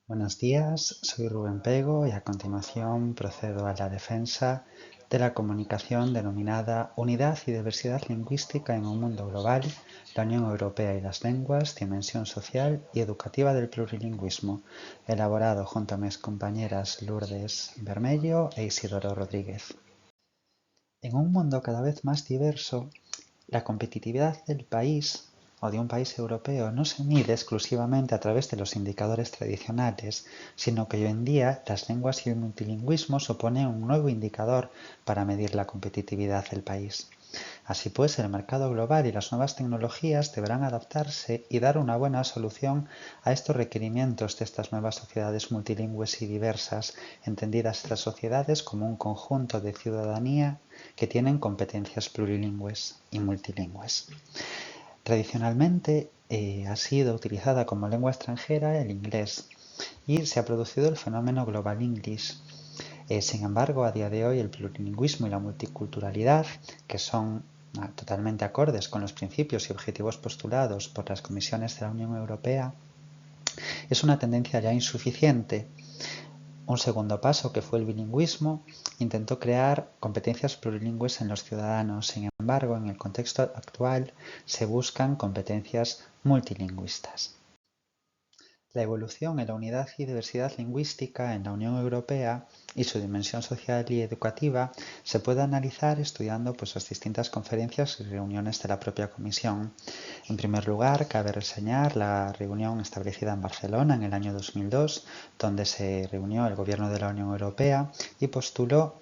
Buenos días, soy Rubén Pego y a continuación procedo a la defensa de la comunicación denominada Unidad y Diversidad Lingüística en un Mundo Global, la Unión Europea y las Lenguas, Dimensión Social y Educativa del Plurilingüismo, elaborado junto a mis compañeras Lourdes Bermello e Isidoro Rodríguez. En un mundo cada vez más diverso, la competitividad del país o de un país europeo no se mide exclusivamente a través de los indicadores tradicionales, sino que hoy en día las lenguas y el multilingüismo suponen un nuevo indicador para medir la competitividad del país. Así pues, el mercado global y las nuevas tecnologías deberán adaptarse y dar una buena solución a estos requerimientos de estas nuevas sociedades multilingües y diversas, entendidas estas sociedades como un conjunto de ciudadanía que tienen competencias plurilingües y multilingües. Tradicionalmente ha sido utilizada como lengua extranjera el inglés y se ha producido el fenómeno Global English. Sin embargo, a día de hoy el plurilingüismo y la multiculturalidad, que son totalmente acordes con los principios y objetivos postulados por las comisiones de la Unión Europea, es una tendencia ya insuficiente. Un segundo paso, que fue el bilingüismo, intentó crear competencias plurilingües en los ciudadanos. Sin embargo, en el contexto actual se buscan competencias multilingüistas. La evolución en la unidad y diversidad lingüística en la Unión Europea y su dimensión social y educativa se puede analizar estudiando las distintas conferencias y reuniones de la propia Comisión. En primer lugar, cabe reseñar la reunión establecida en Barcelona en el año 2002, donde se reunió el Gobierno de la Unión Europea y postuló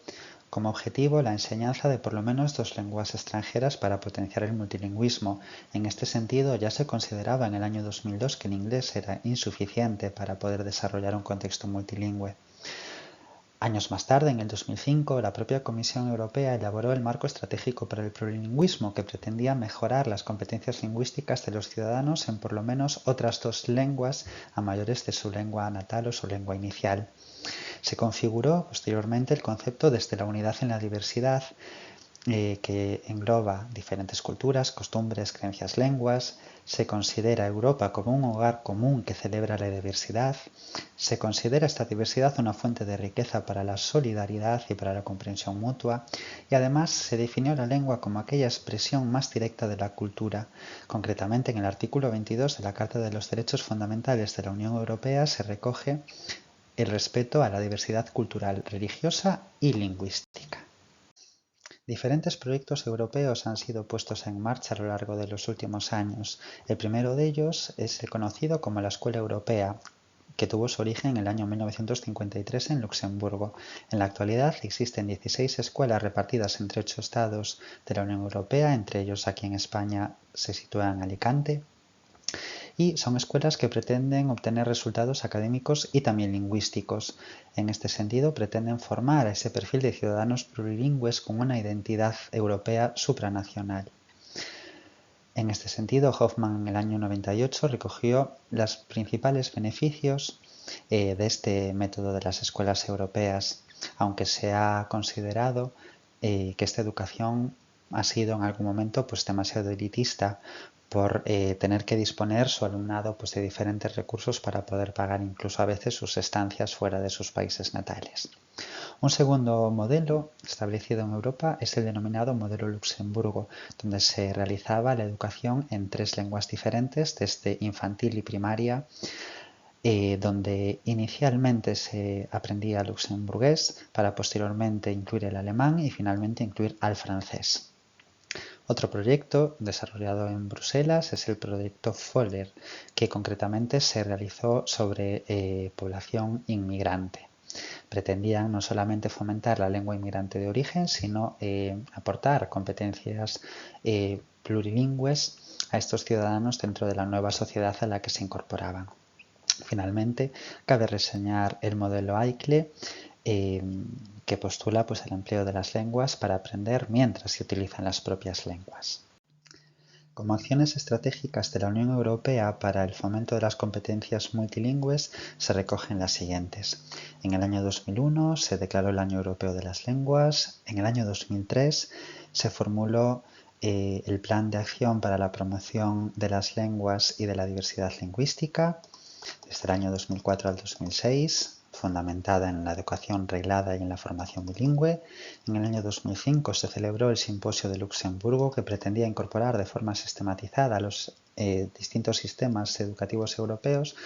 como objetivo la enseñanza de por lo menos 2 lenguas extranjeras para potenciar el multilingüismo. En este sentido, ya se consideraba en el año 2002 que el inglés era insuficiente para poder desarrollar un contexto multilingüe. Años más tarde, en el 2005, la propia Comisión Europea elaboró el Marco Estratégico para el Plurilingüismo, que pretendía mejorar las competencias lingüísticas de los ciudadanos en por lo menos otras 2 lenguas a mayores de su lengua natal o su lengua inicial. Se configuró posteriormente el concepto desde la unidad en la diversidad, que engloba diferentes culturas, costumbres, creencias, lenguas. Se considera Europa como un hogar común que celebra la diversidad. Se considera esta diversidad una fuente de riqueza para la solidaridad y para la comprensión mutua. Y además se definió la lengua como aquella expresión más directa de la cultura. Concretamente, en el artículo 22 de la Carta de los Derechos Fundamentales de la Unión Europea se recoge el respeto a la diversidad cultural, religiosa y lingüística. Diferentes proyectos europeos han sido puestos en marcha a lo largo de los últimos años. El primero de ellos es el conocido como la Escuela Europea, que tuvo su origen en el año 1953 en Luxemburgo. En la actualidad existen 16 escuelas repartidas entre 8 estados de la Unión Europea, entre ellos aquí en España se sitúa en Alicante, y son escuelas que pretenden obtener resultados académicos y también lingüísticos. En este sentido, pretenden formar a ese perfil de ciudadanos plurilingües con una identidad europea supranacional. En este sentido, Hoffman en el año 98 recogió los principales beneficios de este método de las escuelas europeas, aunque se ha considerado que esta educación ha sido en algún momento demasiado elitista por tener que disponer su alumnado de diferentes recursos para poder pagar incluso a veces sus estancias fuera de sus países natales. Un segundo modelo establecido en Europa es el denominado modelo Luxemburgo, donde se realizaba la educación en 3 lenguas diferentes, desde infantil y primaria, donde inicialmente se aprendía luxemburgués para posteriormente incluir el alemán y finalmente incluir al francés. Otro proyecto desarrollado en Bruselas es el proyecto Fowler, que concretamente se realizó sobre población inmigrante. Pretendían no solamente fomentar la lengua inmigrante de origen, sino aportar competencias plurilingües a estos ciudadanos dentro de la nueva sociedad a la que se incorporaban. Finalmente, cabe reseñar el modelo AICLE, que postula el empleo de las lenguas para aprender mientras se utilizan las propias lenguas. Como acciones estratégicas de la Unión Europea para el fomento de las competencias multilingües se recogen las siguientes. En el año 2001 se declaró el Año Europeo de las Lenguas. En el año 2003 se formuló el Plan de Acción para la Promoción de las Lenguas y de la Diversidad Lingüística. desde el año 2004 al 2006, fundamentada en la educación reglada y en la formación bilingüe. En el año 2005 se celebró el Simposio de Luxemburgo, que pretendía incorporar de forma sistematizada a los distintos sistemas educativos europeos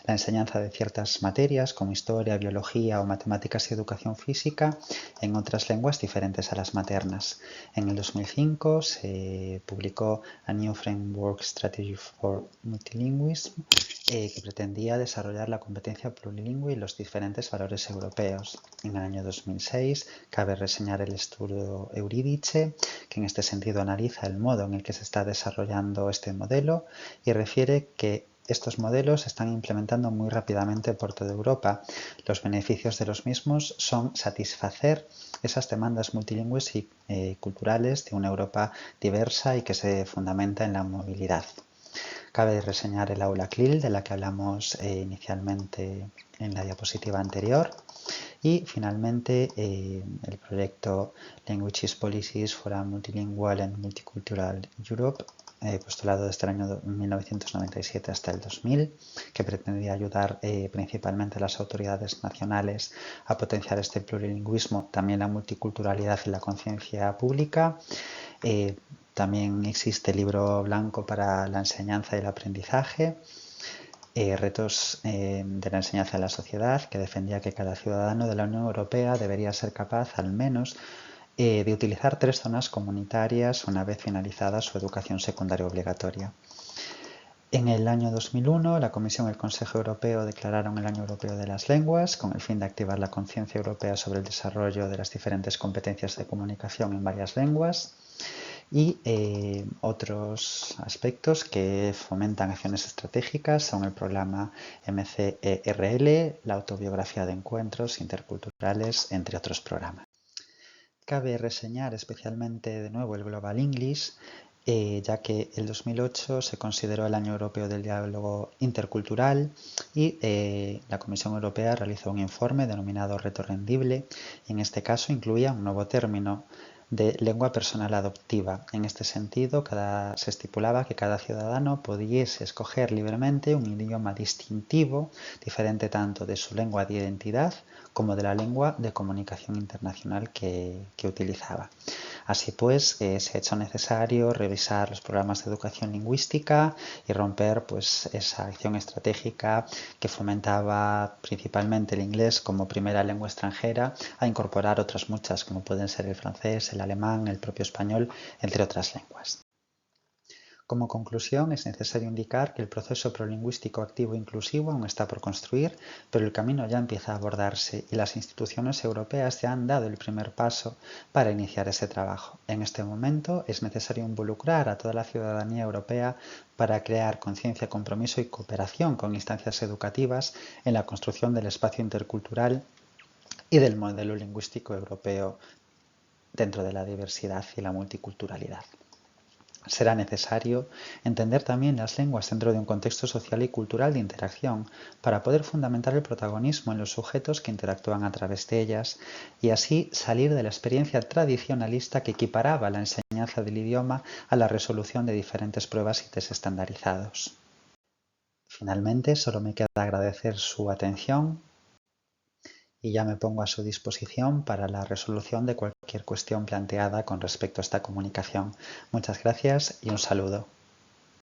la enseñanza de ciertas materias como historia, biología o matemáticas y educación física en otras lenguas diferentes a las maternas. En el 2005 se publicó A New Framework Strategy for Multilingualism, que pretendía desarrollar la competencia plurilingüe y los diferentes valores europeos. En el año 2006 cabe reseñar el estudio Eurídice, que en este sentido analiza el modo en el que se está desarrollando este modelo y refiere que estos modelos se están implementando muy rápidamente por toda Europa. Los beneficios de los mismos son satisfacer esas demandas multilingües y culturales de una Europa diversa y que se fundamenta en la movilidad. Cabe reseñar el aula CLIL, de la que hablamos inicialmente en la diapositiva anterior. Y finalmente el proyecto Languages Policies for a Multilingual and Multicultural Europe, postulado desde el año 1997 hasta el 2000, que pretendía ayudar principalmente a las autoridades nacionales a potenciar este plurilingüismo, también la multiculturalidad y la conciencia pública. También existe el libro blanco para la enseñanza y el aprendizaje, retos de la enseñanza en la sociedad, que defendía que cada ciudadano de la Unión Europea debería ser capaz, al menos, de utilizar 3 zonas comunitarias una vez finalizada su educación secundaria obligatoria. En el año 2001, la Comisión y el Consejo Europeo declararon el Año Europeo de las Lenguas con el fin de activar la conciencia europea sobre el desarrollo de las diferentes competencias de comunicación en varias lenguas. Y otros aspectos que fomentan acciones estratégicas son el programa MCERL, la autobiografía de encuentros interculturales, entre otros programas. Cabe reseñar especialmente de nuevo el Global English, ya que el 2008 se consideró el Año Europeo del Diálogo Intercultural y la Comisión Europea realizó un informe denominado Reto Rendible, y en este caso incluía un nuevo término de lengua personal adoptiva. En este sentido, se estipulaba que cada ciudadano pudiese escoger libremente un idioma distintivo, diferente tanto de su lengua de identidad como de la lengua de comunicación internacional que utilizaba. Así pues, se ha hecho necesario revisar los programas de educación lingüística y romper esa acción estratégica que fomentaba principalmente el inglés como primera lengua extranjera a incorporar otras muchas, como pueden ser el francés, el alemán, el propio español, entre otras lenguas. Como conclusión, es necesario indicar que el proceso prolingüístico activo e inclusivo aún está por construir, pero el camino ya empieza a abordarse y las instituciones europeas ya han dado el primer paso para iniciar ese trabajo. En este momento es necesario involucrar a toda la ciudadanía europea para crear conciencia, compromiso y cooperación con instancias educativas en la construcción del espacio intercultural y del modelo lingüístico europeo dentro de la diversidad y la multiculturalidad. Será necesario entender también las lenguas dentro de un contexto social y cultural de interacción para poder fundamentar el protagonismo en los sujetos que interactúan a través de ellas y así salir de la experiencia tradicionalista que equiparaba la enseñanza del idioma a la resolución de diferentes pruebas y test estandarizados. Finalmente, solo me queda agradecer su atención y ya me pongo a su disposición para la resolución de cualquier cuestión planteada con respecto a esta comunicación. Muchas gracias y un saludo.